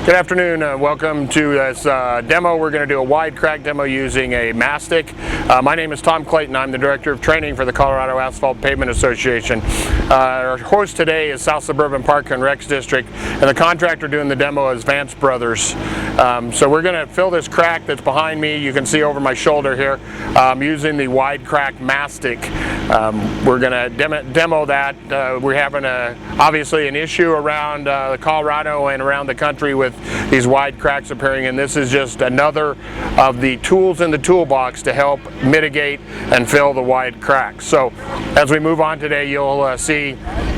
Good afternoon. Welcome to this demo. We're going to do a wide crack demo using a mastic. My name is Tom Clayton. I'm the Director of Training for the Colorado Asphalt Pavement Association. Our host today is South Suburban Park and Recs District, and the contractor doing the demo is Vance Brothers. So we're going to fill this crack that's behind me. You can see over my shoulder here using the wide crack mastic. We're going to demo that. We're having obviously an issue around Colorado and around the country with these wide cracks appearing, and this is just another of the tools in the toolbox to help mitigate and fill the wide cracks. So as we move on today, you'll see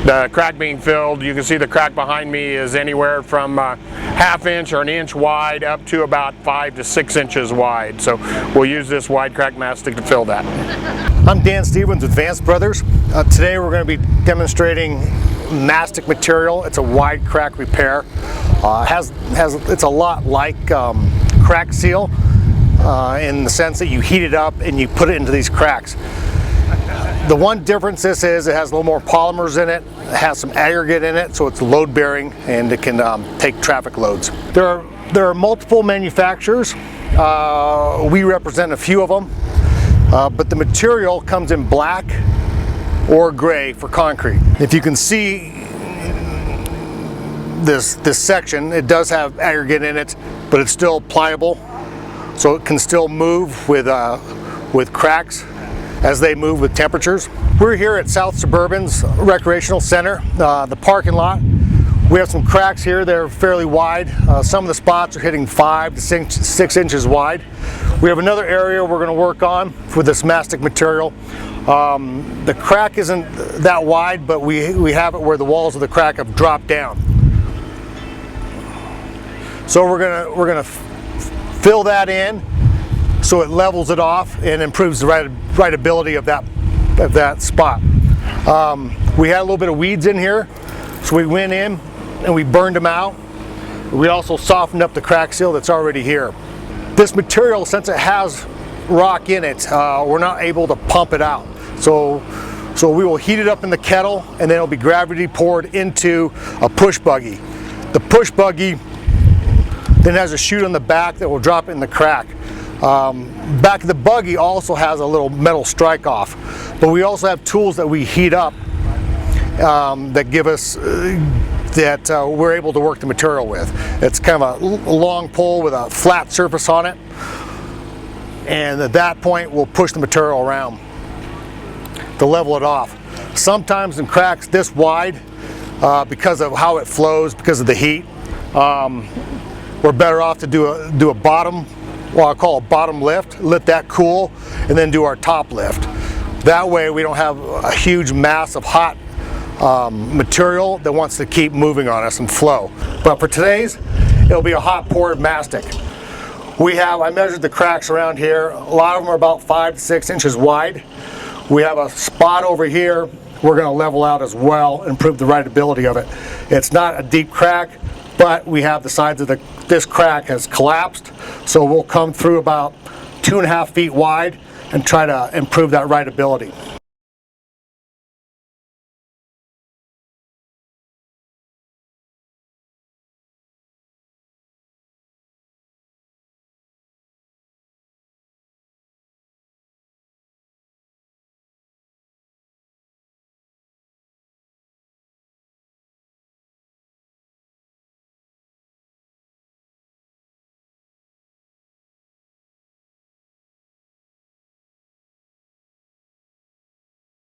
the crack being filled. You can see the crack behind me is anywhere from ½ inch or an inch wide up to about 5 to 6 inches wide. So we'll use this wide crack mastic to fill that. I'm Dan Stevens with Vance Brothers. Today we're going to be demonstrating mastic material. It's a wide crack repair. It's a lot like crack seal in the sense that you heat it up and you put it into these cracks. The one difference this is, it has a little more polymers in it, it has some aggregate in it, so it's load bearing and it can take traffic loads. There are multiple manufacturers. We represent a few of them, but the material comes in black or gray for concrete. If you can see this section, it does have aggregate in it, but it's still pliable, so it can still move with cracks as they move with temperatures. We're here at South Suburban's Recreational Center, the parking lot. We have some cracks here. They're fairly wide. Some of the spots are hitting 5 to 6 inches wide. We have another area we're going to work on with this mastic material. The crack isn't that wide, but we have it where the walls of the crack have dropped down. So we're gonna fill that in so it levels it off and improves the rideability of that spot. We had a little bit of weeds in here, so we went in and we burned them out. We also softened up the crack seal that's already here. This material, since it has rock in it, we're not able to pump it out. So we will heat it up in the kettle, and then it'll be gravity poured into a push buggy. The push buggy then has a chute on the back that will drop it in the crack. Back of the buggy also has a little metal strike off, but we also have tools that we heat up that give us we're able to work the material with. It's kind of a long pole with a flat surface on it, and at that point we'll push the material around to level it off. Sometimes in cracks this wide, because of how it flows, because of the heat, we're better off to do a bottom, what I call a bottom lift, let that cool, and then do our top lift. That way we don't have a huge mass of hot material that wants to keep moving on us and flow. But for today's, it'll be a hot poured mastic. I measured the cracks around here. A lot of them are about 5 to 6 inches wide. We have a spot over here we're going to level out as well, improve the rideability of it. It's not a deep crack, but we have the sides of this crack has collapsed, so we'll come through about 2.5 feet wide and try to improve that rideability.